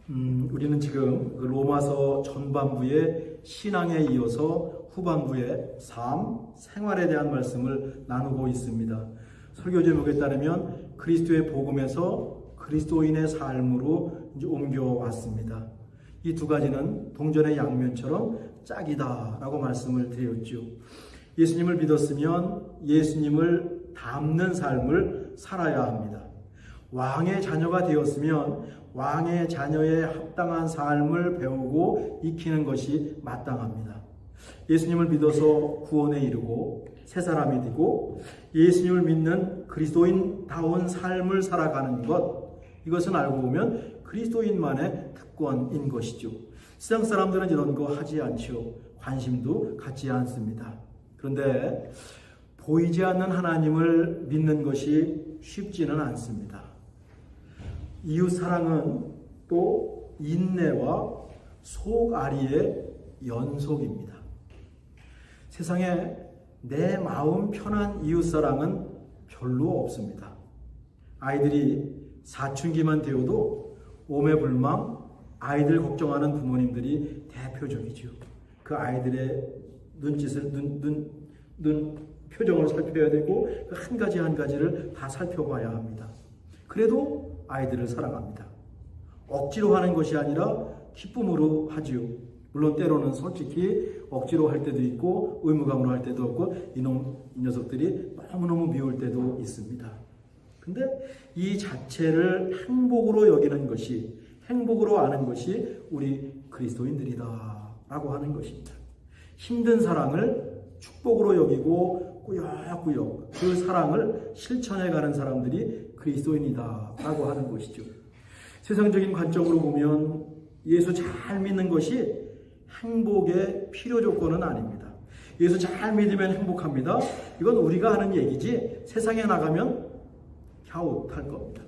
우리는 지금 로마서 전반부의 신앙에 이어서 후반부의 삶, 생활에 대한 말씀을 나누고 있습니다. 설교 제목에 따르면 그리스도의 복음에서 그리스도인의 삶으로 이제 옮겨왔습니다. 이 두 가지는 동전의 양면처럼 짝이다라고 말씀을 드렸죠. 예수님을 믿었으면 예수님을 닮는 삶을 살아야 합니다. 왕의 자녀가 되었으면 왕의 자녀에 합당한 삶을 배우고 익히는 것이 마땅합니다. 예수님을 믿어서 구원에 이르고 새 사람이 되고 예수님을 믿는 그리스도인다운 삶을 살아가는 것, 이것은 알고 보면 그리스도인만의 특권인 것이죠. 세상 사람들은 이런 거 하지 않죠. 관심도 갖지 않습니다. 그런데 보이지 않는 하나님을 믿는 것이 쉽지는 않습니다. 이웃 사랑은 또 인내와 속앓이의 연속입니다. 세상에 내 마음 편한 이웃 사랑은 별로 없습니다. 아이들이 사춘기만 되어도 오매불망 아이들 걱정하는 부모님들이 대표적이죠. 그 아이들의 눈짓을 눈 표정을 살펴야 되고 그 한 가지 한 가지를 다 살펴봐야 합니다. 그래도 아이들을 사랑합니다. 억지로 하는 것이 아니라 기쁨으로 하지요. 물론 때로는 솔직히 억지로 할 때도 있고 의무감으로 할 때도 없고 이 녀석들이 너무너무 미울 때도 있습니다. 근데 이 자체를 행복으로 여기는 것이, 행복으로 아는 것이 우리 그리스도인들이다라고 하는 것입니다. 힘든 사랑을 축복으로 여기고 꾸역꾸역 그 사랑을 실천해가는 사람들이 그리스도인이다라고 하는 것이죠. 세상적인 관점으로 보면 예수 잘 믿는 것이 행복의 필요 조건은 아닙니다. 예수 잘 믿으면 행복합니다. 이건 우리가 하는 얘기지 세상에 나가면 갸웃할 겁니다.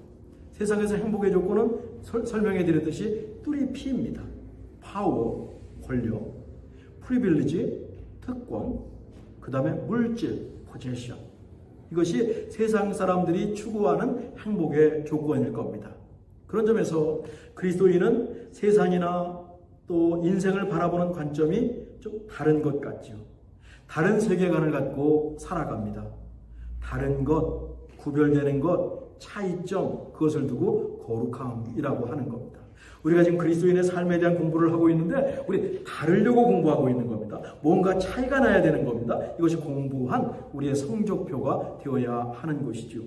세상에서 행복의 조건은 설명해 드렸듯이 뚜리 피입니다. 파워, 권력, 프리빌리지, 특권, 그 다음에 물질, 포제션. 이것이 세상 사람들이 추구하는 행복의 조건일 겁니다. 그런 점에서 그리스도인은 세상이나 또 인생을 바라보는 관점이 좀 다른 것 같죠. 다른 세계관을 갖고 살아갑니다. 다른 것, 구별되는 것, 차이점, 그것을 두고 거룩함이라고 하는 겁니다. 우리가 지금 그리스도인의 삶에 대한 공부를 하고 있는데 우리 다르려고 공부하고 있는 겁니다. 뭔가 차이가 나야 되는 겁니다. 이것이 공부한 우리의 성적표가 되어야 하는 것이죠.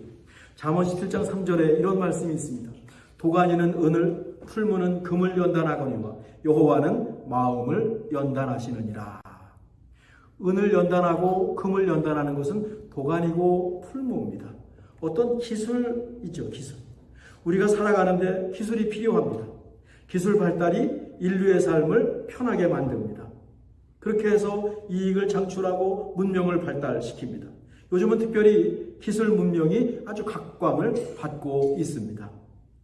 잠언 17장 3절에 이런 말씀이 있습니다. 도가니는 은을, 풀무는 금을 연단하거니와 여호와는 마음을 연단하시느니라. 은을 연단하고 금을 연단하는 것은 도가니고 풀무입니다. 어떤 기술이죠, 기술. 우리가 살아가는데 기술이 필요합니다. 기술 발달이 인류의 삶을 편하게 만듭니다. 그렇게 해서 이익을 창출하고 문명을 발달시킵니다. 요즘은 특별히 기술 문명이 아주 각광을 받고 있습니다.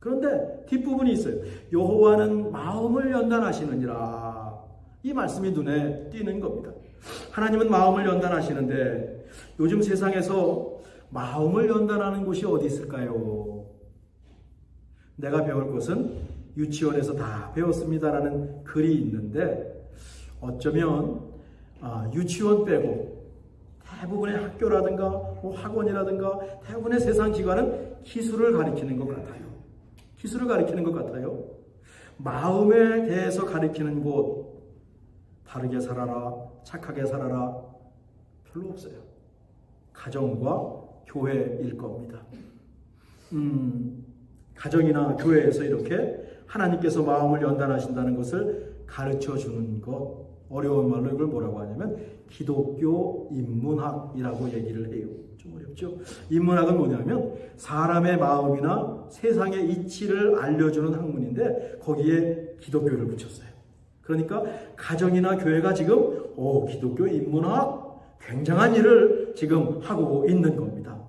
그런데 뒷부분이 있어요. 여호와는 마음을 연단하시느니라. 이 말씀이 눈에 띄는 겁니다. 하나님은 마음을 연단하시는데 요즘 세상에서 마음을 연단하는 곳이 어디 있을까요? 내가 배울 것은 유치원에서 다 배웠습니다라는 글이 있는데 어쩌면 유치원 빼고 대부분의 학교라든가 학원이라든가 대부분의 세상 기관은 기술을 가리키는 것 같아요. 기술을 가리키는 것 같아요. 마음에 대해서 가리키는 곳, 바르게 살아라, 착하게 살아라, 별로 없어요. 가정과 교회일 겁니다. 가정이나 교회에서 이렇게 하나님께서 마음을 연단하신다는 것을 가르쳐 주는 것, 어려운 말로 이걸 뭐라고 하냐면 기독교 인문학이라고 얘기를 해요. 좀 어렵죠? 인문학은 뭐냐면 사람의 마음이나 세상의 이치를 알려주는 학문인데 거기에 기독교를 붙였어요. 그러니까 가정이나 교회가 지금 기독교 인문학 굉장한 일을 지금 하고 있는 겁니다.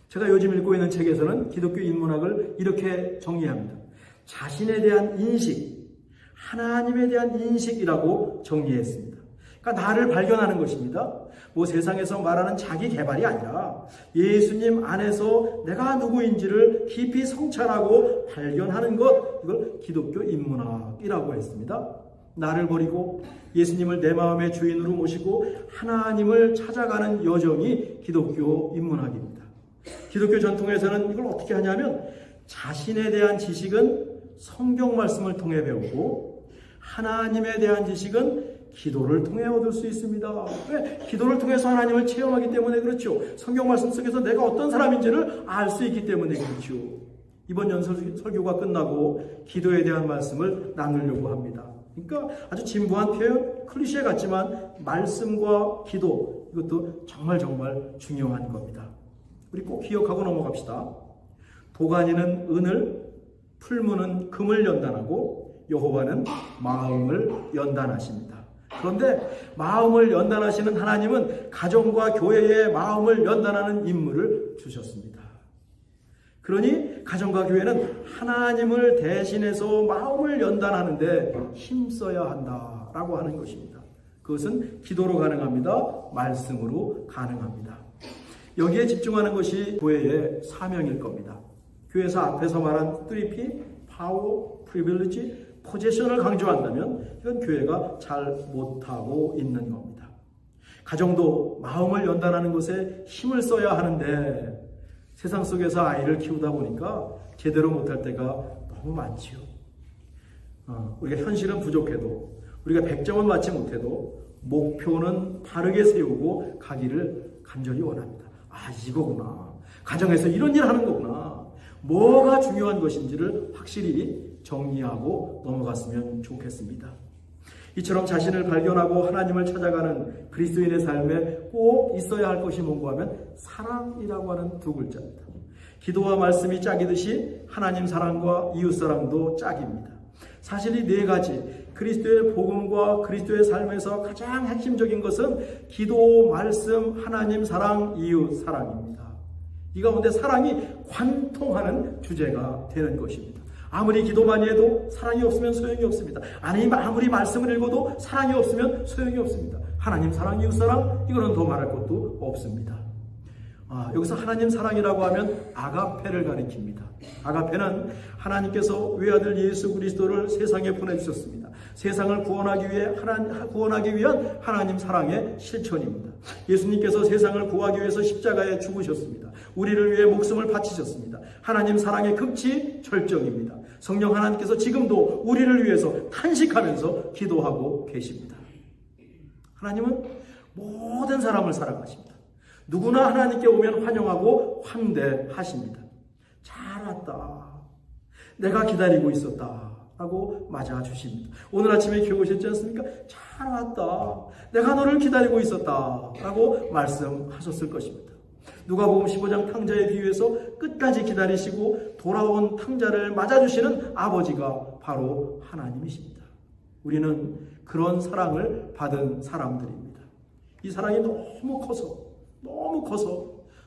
제가 요즘 읽고 있는 책에서는 기독교 인문학을 이렇게 정의합니다. 자신에 대한 인식, 하나님에 대한 인식이라고 정리했습니다. 그러니까 나를 발견하는 것입니다. 뭐 세상에서 말하는 자기 개발이 아니라 예수님 안에서 내가 누구인지를 깊이 성찰하고 발견하는 것, 이걸 기독교 인문학이라고 했습니다. 나를 버리고 예수님을 내 마음의 주인으로 모시고 하나님을 찾아가는 여정이 기독교 인문학입니다. 기독교 전통에서는 이걸 어떻게 하냐면 자신에 대한 지식은 성경 말씀을 통해 배우고 하나님에 대한 지식은 기도를 통해 얻을 수 있습니다. 왜? 기도를 통해서 하나님을 체험하기 때문에 그렇죠. 성경 말씀 속에서 내가 어떤 사람인지를 알 수 있기 때문에 그렇죠. 이번 연설 설교가 끝나고 기도에 대한 말씀을 나누려고 합니다. 그러니까 아주 진부한 표현, 클리셰 같지만 말씀과 기도, 이것도 정말 중요한 겁니다. 우리 꼭 기억하고 넘어갑시다. 도가니는 은을, 풀무는 금을 연단하고 여호와는 마음을 연단하십니다. 그런데 마음을 연단하시는 하나님은 가정과 교회의 마음을 연단하는 임무를 주셨습니다. 그러니 가정과 교회는 하나님을 대신해서 마음을 연단하는데 힘써야 한다라고 하는 것입니다. 그것은 기도로 가능합니다. 말씀으로 가능합니다. 여기에 집중하는 것이 교회의 사명일 겁니다. 교회에서 앞에서 말한 3P, 파워, 프리빌리지, 포지션을 강조한다면 이건 교회가 잘 못하고 있는 겁니다. 가정도 마음을 연단하는 것에 힘을 써야 하는데 세상 속에서 아이를 키우다 보니까 제대로 못할 때가 너무 많지요. 우리가 현실은 부족해도 우리가 100점은 맞지 못해도 목표는 바르게 세우고 가기를 간절히 원합니다. 아, 이거구나. 가정에서 이런 일 하는 거구나. 뭐가 중요한 것인지를 확실히 정리하고 넘어갔으면 좋겠습니다. 이처럼 자신을 발견하고 하나님을 찾아가는 그리스도인의 삶에 꼭 있어야 할 것이 뭔가 하면 사랑이라고 하는 두 글자입니다. 기도와 말씀이 짝이듯이 하나님 사랑과 이웃 사랑도 짝입니다. 사실 이 네 가지 그리스도의 복음과 그리스도의 삶에서 가장 핵심적인 것은 기도, 말씀, 하나님 사랑, 이웃 사랑입니다. 이 가운데 사랑이 관통하는 주제가 되는 것입니다. 아무리 기도 많이 해도 사랑이 없으면 소용이 없습니다. 아무리 말씀을 읽어도 사랑이 없으면 소용이 없습니다. 하나님 사랑, 이웃 사랑, 이거는 더 말할 것도 없습니다. 여기서 하나님 사랑이라고 하면 아가페를 가리킵니다. 아가페는 하나님께서 외아들 예수 그리스도를 세상에 보내주셨습니다. 세상을 구원하기 위한 하나님 사랑의 실천입니다. 예수님께서 세상을 구하기 위해서 십자가에 죽으셨습니다. 우리를 위해 목숨을 바치셨습니다. 하나님 사랑의 극치 절정입니다. 성령 하나님께서 지금도 우리를 위해서 탄식하면서 기도하고 계십니다. 하나님은 모든 사람을 사랑하십니다. 누구나 하나님께 오면 환영하고 환대하십니다. 잘 왔다. 내가 기다리고 있었다. 라고 맞아주십니다. 오늘 아침에 교회 오셨지 않습니까? 잘 왔다. 내가 너를 기다리고 있었다. 라고 말씀하셨을 것입니다. 누가복음 15장 탕자에 비유해서 끝까지 기다리시고 돌아온 탕자를 맞아주시는 아버지가 바로 하나님이십니다. 우리는 그런 사랑을 받은 사람들입니다. 이 사랑이 너무 커서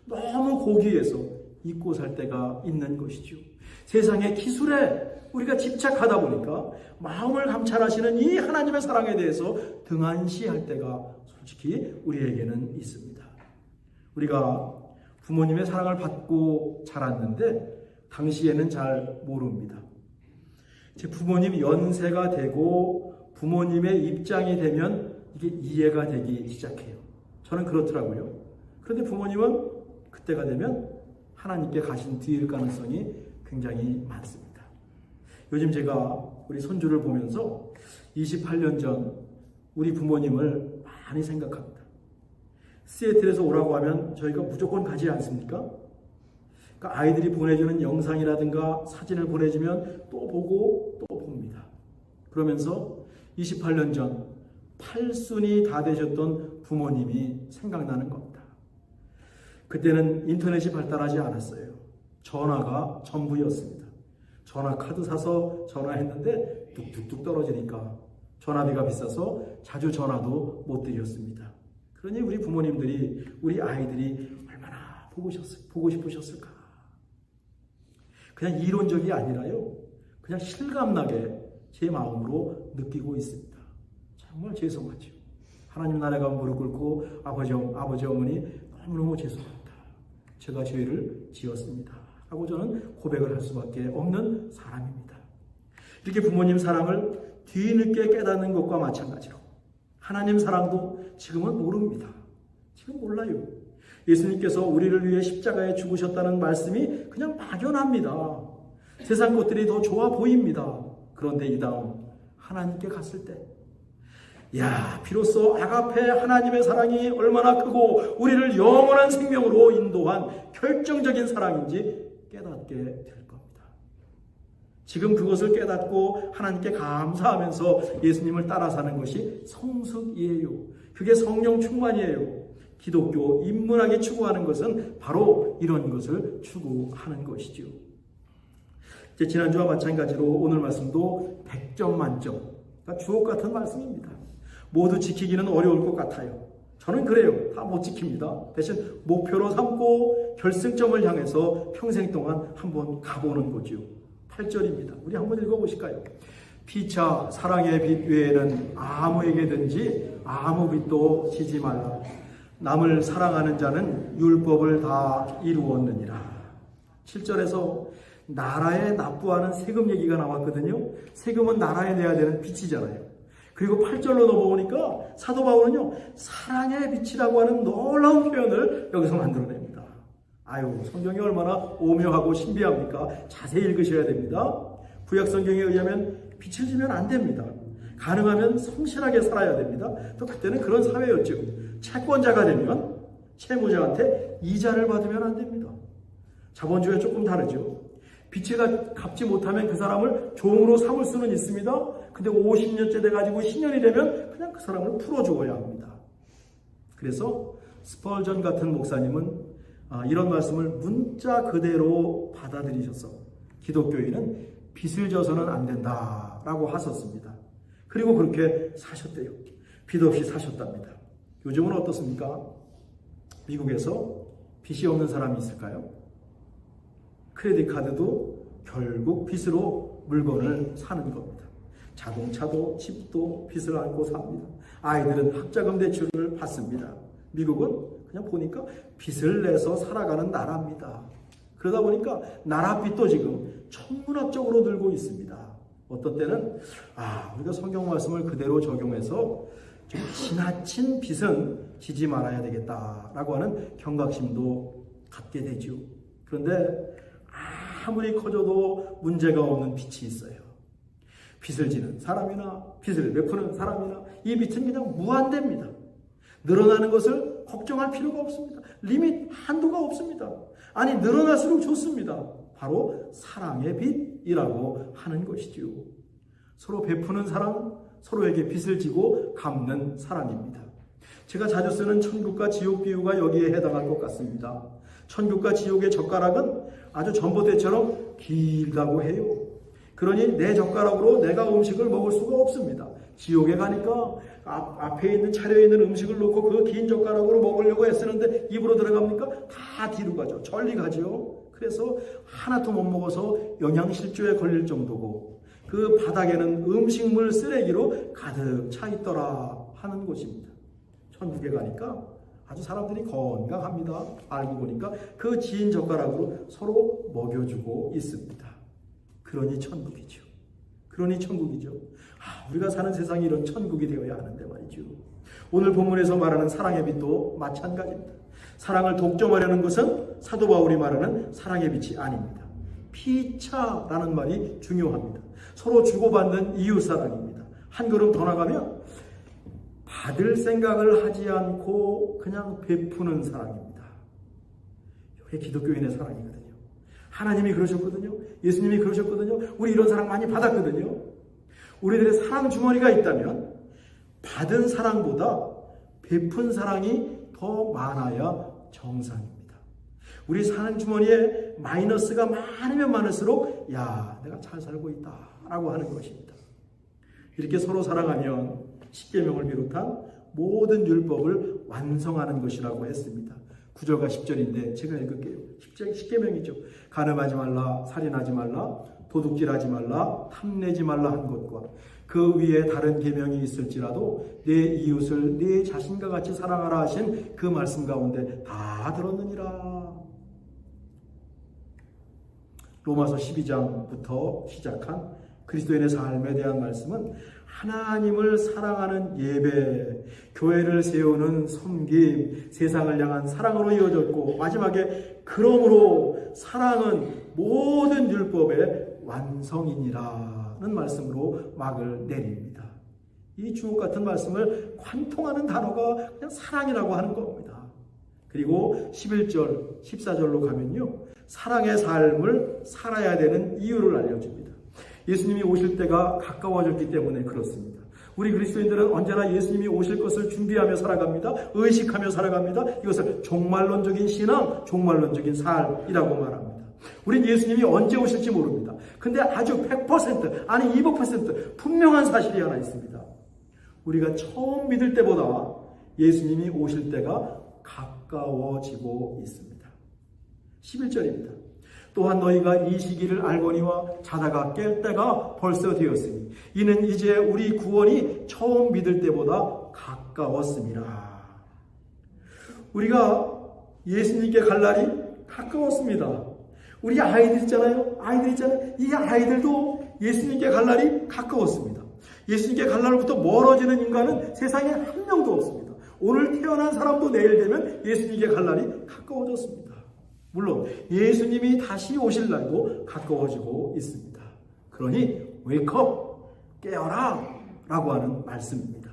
너무 고귀해서 잊고 살 때가 있는 것이죠. 세상의 기술에 우리가 집착하다 보니까 마음을 감찰하시는 이 하나님의 사랑에 대해서 등한시할 때가 솔직히 우리에게는 있습니다. 우리가 부모님의 사랑을 받고 자랐는데 당시에는 잘 모릅니다. 제 부모님 연세가 되고 부모님의 입장이 되면 이게 이해가 되기 시작해요. 저는 그렇더라고요. 그런데 부모님은 그때가 되면 하나님께 가신 뒤일 가능성이 굉장히 많습니다. 요즘 제가 우리 손주를 보면서 28년 전 우리 부모님을 많이 생각합니다. 시애틀에서 오라고 하면 저희가 무조건 가지 않습니까? 그러니까 아이들이 보내주는 영상이라든가 사진을 보내주면 또 보고 또 봅니다. 그러면서 28년 전 팔순이 다 되셨던 부모님이 생각나는 겁니다. 그때는 인터넷이 발달하지 않았어요. 전화가 전부였습니다. 전화 카드 사서 전화했는데 뚝뚝뚝 떨어지니까 전화비가 비싸서 자주 전화도 못 드렸습니다. 그러니 우리 부모님들이 우리 아이들이 얼마나 보고 싶으셨을까. 그냥 이론적이 아니라요. 그냥 실감나게 제 마음으로 느끼고 있습니다. 정말 죄송하죠. 하나님 나라가 무릎 꿇고 아버지 어머니 너무너무 죄송합니다. 제가 죄를 지었습니다. 하고 저는 고백을 할 수밖에 없는 사람입니다. 이렇게 부모님 사랑을 뒤늦게 깨닫는 것과 마찬가지로 하나님 사랑도 지금은 모릅니다. 지금 몰라요. 예수님께서 우리를 위해 십자가에 죽으셨다는 말씀이 그냥 막연합니다. 세상 것들이 더 좋아 보입니다. 그런데 이 다음 하나님께 갔을 때 비로소 아가페 하나님의 사랑이 얼마나 크고 우리를 영원한 생명으로 인도한 결정적인 사랑인지 깨닫게 될 겁니다. 지금 그것을 깨닫고 하나님께 감사하면서 예수님을 따라 사는 것이 성숙이에요. 그게 성령 충만이에요. 기독교 인문학이 추구하는 것은 바로 이런 것을 추구하는 것이죠. 이제 지난주와 마찬가지로 오늘 말씀도 100점 만점, 그러니까 주옥 같은 말씀입니다. 모두 지키기는 어려울 것 같아요. 저는 그래요. 다 못 지킵니다. 대신 목표로 삼고 결승점을 향해서 평생 동안 한번 가보는 거죠. 8절입니다. 우리 한번 읽어보실까요? 피차 사랑의 빛 외에는 아무에게든지 아무 빛도 지지 말라. 남을 사랑하는 자는 율법을 다 이루었느니라. 7절에서 나라에 납부하는 세금 얘기가 나왔거든요. 세금은 나라에 내야 되는 빛이잖아요. 그리고 8절로 넘어오니까 사도 바울은요, 사랑의 빛이라고 하는 놀라운 표현을 여기서 만들어냅니다. 성경이 얼마나 오묘하고 신비합니까? 자세히 읽으셔야 됩니다. 구약 성경에 의하면 빛을 지면 안 됩니다. 가능하면 성실하게 살아야 됩니다. 또 그때는 그런 사회였죠. 채권자가 되면 채무자한테 이자를 받으면 안 됩니다. 자본주의와 조금 다르죠. 빛을 갚지 못하면 그 사람을 종으로 삼을 수는 있습니다. 근데 50년째 돼가지고 신년이 되면 그냥 그 사람을 풀어주어야 합니다. 그래서 스펄전 같은 목사님은 이런 말씀을 문자 그대로 받아들이셔서 기독교인은 빚을 져서는 안 된다라고 하셨습니다. 그리고 그렇게 사셨대요. 빚 없이 사셨답니다. 요즘은 어떻습니까? 미국에서 빚이 없는 사람이 있을까요? 크레딧 카드도 결국 빚으로 물건을 사는 겁니다. 자동차도 집도 빚을 안고 삽니다. 아이들은 학자금 대출을 받습니다. 미국은 그냥 보니까 빚을 내서 살아가는 나라입니다. 그러다 보니까 나라 빚도 지금 천문학적으로 늘고 있습니다. 어떤 때는 우리가 성경 말씀을 그대로 적용해서 좀 지나친 빚은 지지 말아야 되겠다라고 하는 경각심도 갖게 되죠. 그런데 아무리 커져도 문제가 없는 빚이 있어요. 빚을 지는 사람이나 빚을 베푸는 사람이나 이 빚은 그냥 무한대입니다. 늘어나는 것을 걱정할 필요가 없습니다. 리밋, 한도가 없습니다. 아니, 늘어날수록 좋습니다. 바로 사랑의 빚이라고 하는 것이지요. 서로 베푸는 사랑, 서로에게 빚을 지고 갚는 사랑입니다. 제가 자주 쓰는 천국과 지옥 비유가 여기에 해당할 것 같습니다. 천국과 지옥의 젓가락은 아주 전봇대처럼 길다고 해요. 그러니 내 젓가락으로 내가 음식을 먹을 수가 없습니다. 지옥에 가니까 앞에 있는 차려에 있는 음식을 놓고 그 긴 젓가락으로 먹으려고 애쓰는데 입으로 들어갑니까? 다 뒤로 가죠. 절리 가죠. 그래서 하나도 못 먹어서 영양실조에 걸릴 정도고 그 바닥에는 음식물 쓰레기로 가득 차 있더라 하는 곳입니다. 천국에 가니까 아주 사람들이 건강합니다. 알고 보니까 그 긴 젓가락으로 서로 먹여주고 있습니다. 그러니 천국이죠. 그러니 천국이죠. 우리가 사는 세상이 이런 천국이 되어야 하는데 말이죠. 오늘 본문에서 말하는 사랑의 빛도 마찬가지입니다. 사랑을 독점하려는 것은 사도 바울이 말하는 사랑의 빛이 아닙니다. 피차라는 말이 중요합니다. 서로 주고받는 이웃사랑입니다. 한 걸음 더 나가면 받을 생각을 하지 않고 그냥 베푸는 사랑입니다. 이게 기독교인의 사랑이거든요. 하나님이 그러셨거든요. 예수님이 그러셨거든요. 우리 이런 사랑 많이 받았거든요. 우리들의 사랑 주머니가 있다면 받은 사랑보다 베푼 사랑이 더 많아야 정상입니다. 우리 사랑 주머니에 마이너스가 많으면 많을수록 내가 잘 살고 있다라고 하는 것입니다. 이렇게 서로 사랑하면 십계명을 비롯한 모든 율법을 완성하는 것이라고 했습니다. 9절과 10절인데 제가 읽을게요. 10계명이죠. 간음하지 말라, 살인하지 말라, 도둑질하지 말라, 탐내지 말라 한 것과 그 위에 다른 계명이 있을지라도 내 이웃을 내 자신과 같이 사랑하라 하신 그 말씀 가운데 다 들었느니라. 로마서 12장부터 시작한 그리스도인의 삶에 대한 말씀은 하나님을 사랑하는 예배, 교회를 세우는 섬김, 세상을 향한 사랑으로 이어졌고, 마지막에 그러므로 사랑은 모든 율법의 완성이니라는 말씀으로 막을 내립니다. 이 주옥 같은 말씀을 관통하는 단어가 그냥 사랑이라고 하는 겁니다. 그리고 11절, 14절로 가면요, 사랑의 삶을 살아야 되는 이유를 알려줍니다. 예수님이 오실 때가 가까워졌기 때문에 그렇습니다. 우리 그리스도인들은 언제나 예수님이 오실 것을 준비하며 살아갑니다. 의식하며 살아갑니다. 이것을 종말론적인 신앙, 종말론적인 삶이라고 말합니다. 우린 예수님이 언제 오실지 모릅니다. 근데 아주 100%, 아니 200% 분명한 사실이 하나 있습니다. 우리가 처음 믿을 때보다 예수님이 오실 때가 가까워지고 있습니다. 11절입니다. 또한 너희가 이 시기를 알거니와 자다가 깰 때가 벌써 되었으니 이는 이제 우리 구원이 처음 믿을 때보다 가까웠습니다. 우리가 예수님께 갈 날이 가까웠습니다. 우리 아이들 있잖아요. 이 아이들도 예수님께 갈 날이 가까웠습니다. 예수님께 갈 날부터 멀어지는 인간은 세상에 한 명도 없습니다. 오늘 태어난 사람도 내일 되면 예수님께 갈 날이 가까워졌습니다. 물론 예수님이 다시 오실 날도 가까워지고 있습니다. 그러니 웨이크업, 깨어라 라고 하는 말씀입니다.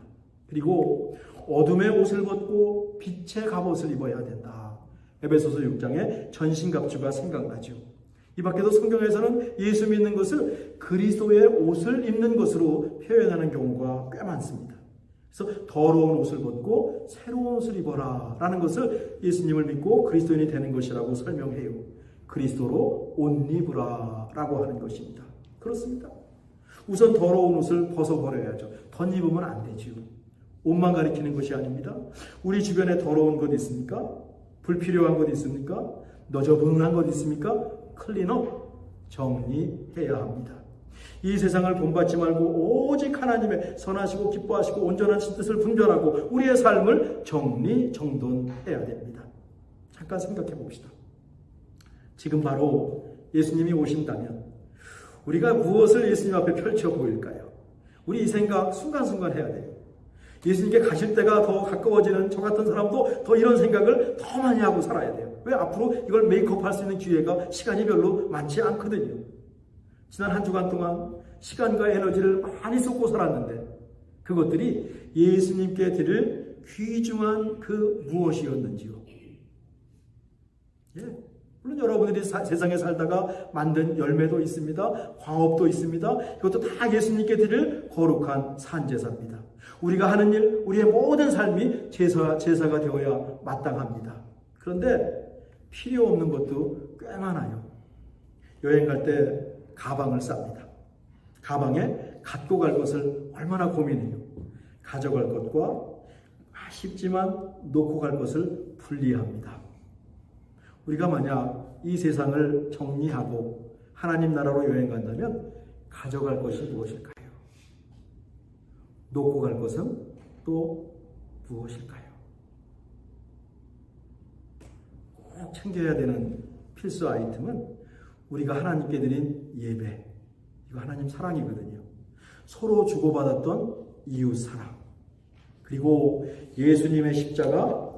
그리고 어둠의 옷을 벗고 빛의 갑옷을 입어야 된다. 에베소서 6장의 전신갑주가 생각나죠. 이 밖에도 성경에서는 예수 믿는 것을 그리스도의 옷을 입는 것으로 표현하는 경우가 꽤 많습니다. 그래서 더러운 옷을 벗고 새로운 옷을 입어라 라는 것을 예수님을 믿고 그리스도인이 되는 것이라고 설명해요. 그리스도로 옷 입으라 라고 하는 것입니다. 그렇습니다. 우선 더러운 옷을 벗어버려야죠. 덧입으면 안 되지요. 옷만 가리키는 것이 아닙니다. 우리 주변에 더러운 것 있습니까? 불필요한 것 있습니까? 너저분한 것 있습니까? 클린업, 정리해야 합니다. 이 세상을 본받지 말고 오직 하나님의 선하시고 기뻐하시고 온전한 뜻을 분별하고 우리의 삶을 정리정돈해야 됩니다. 잠깐 생각해 봅시다. 지금 바로 예수님이 오신다면 우리가 무엇을 예수님 앞에 펼쳐 보일까요? 우리 이 생각 순간순간 해야 돼요. 예수님께 가실 때가 더 가까워지는 저 같은 사람도 더 이런 생각을 더 많이 하고 살아야 돼요. 왜? 앞으로 이걸 메이크업 할 수 있는 기회가 시간이 별로 많지 않거든요. 지난 한 주간 동안 시간과 에너지를 많이 쏟고 살았는데 그것들이 예수님께 드릴 귀중한 그 무엇이었는지요. 예. 물론 여러분들이 세상에 살다가 만든 열매도 있습니다. 광업도 있습니다. 이것도 다 예수님께 드릴 거룩한 산제사입니다. 우리가 하는 일, 우리의 모든 삶이 제사가 되어야 마땅합니다. 그런데 필요 없는 것도 꽤 많아요. 여행 갈 때 가방을 쌉니다. 가방에 갖고 갈 것을 얼마나 고민해요. 가져갈 것과 아쉽지만 놓고 갈 것을 분리합니다. 우리가 만약 이 세상을 정리하고 하나님 나라로 여행 간다면 가져갈 것이 무엇일까요? 놓고 갈 것은 또 무엇일까요? 꼭 챙겨야 되는 필수 아이템은 우리가 하나님께 드린 예배, 이거 하나님 사랑이거든요. 서로 주고받았던 이웃 사랑, 그리고 예수님의 십자가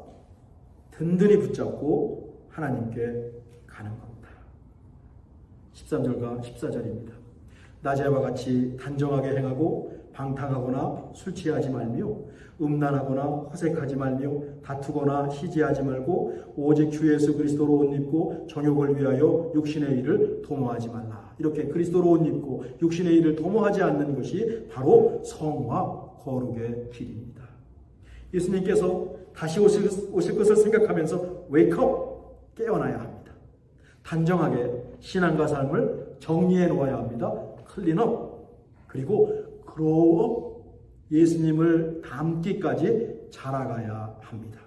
든든히 붙잡고 하나님께 가는 겁니다. 13절과 14절입니다. 낮에와 같이 단정하게 행하고 방탕하거나 술 취하지 말며 음란하거나 허색하지 말며 다투거나 시지하지 말고 오직 주 예수 그리스도로 옷 입고 정욕을 위하여 육신의 일을 도모하지 말라. 이렇게 그리스도로 옷 입고 육신의 일을 도모하지 않는 것이 바로 성화 거룩의 길입니다. 예수님께서 다시 오실 것을 생각하면서 웨이크업, 깨어나야 합니다. 단정하게 신앙과 삶을 정리해 놓아야 합니다. 클린업, 그리고 그로업, 예수님을 닮기까지 자라가야 합니다.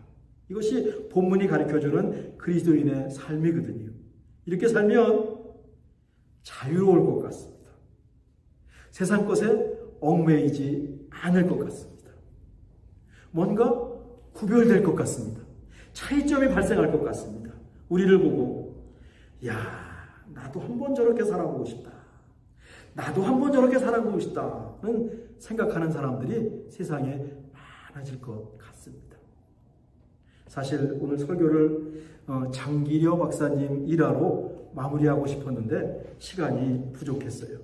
이것이 본문이 가르쳐주는 그리스도인의 삶이거든요. 이렇게 살면 자유로울 것 같습니다. 세상 것에 얽매이지 않을 것 같습니다. 뭔가 구별될 것 같습니다. 차이점이 발생할 것 같습니다. 우리를 보고 야, 나도 한번 저렇게 살아보고 싶다. 나도 한번 저렇게 살아보고 싶다는 생각하는 사람들이 세상에 많아질 것 같습니다. 사실 오늘 설교를 장기려 박사님 일화로 마무리하고 싶었는데 시간이 부족했어요.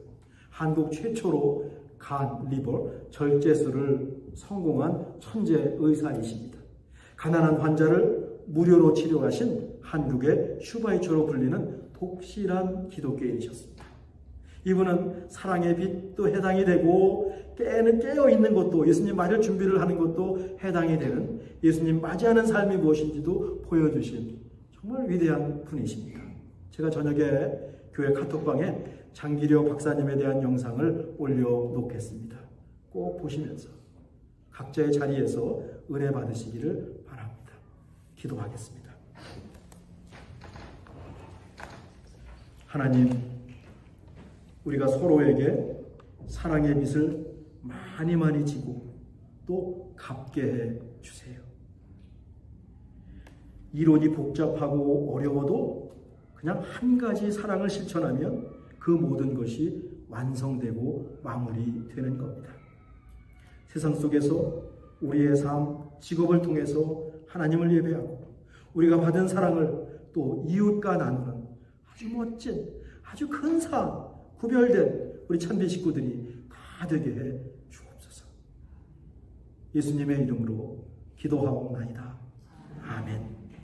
한국 최초로 간, 리버, 절제술을 성공한 천재 의사이십니다. 가난한 환자를 무료로 치료하신 한국의 슈바이처로 불리는 독실한 기독교인이셨습니다. 이분은 사랑의 빛도 해당이 되고 깨어있는 것도 예수님 맞을 준비를 하는 것도 해당이 되는 예수님 맞이하는 삶이 무엇인지도 보여주신 정말 위대한 분이십니다. 제가 저녁에 교회 카톡방에 장기려 박사님에 대한 영상을 올려놓겠습니다. 꼭 보시면서 각자의 자리에서 은혜 받으시기를 바랍니다. 기도하겠습니다. 하나님, 우리가 서로에게 사랑의 빛을 많이 지고 또 갚게 해 주세요. 이론이 복잡하고 어려워도 그냥 한 가지 사랑을 실천하면 그 모든 것이 완성되고 마무리되는 겁니다. 세상 속에서 우리의 삶, 직업을 통해서 하나님을 예배하고 우리가 받은 사랑을 또 이웃과 나누는 아주 멋진, 아주 근사한 구별된 우리 참된 식구들이 다 되게 해 주옵소서. 예수님의 이름으로 기도하옵나이다. 아멘.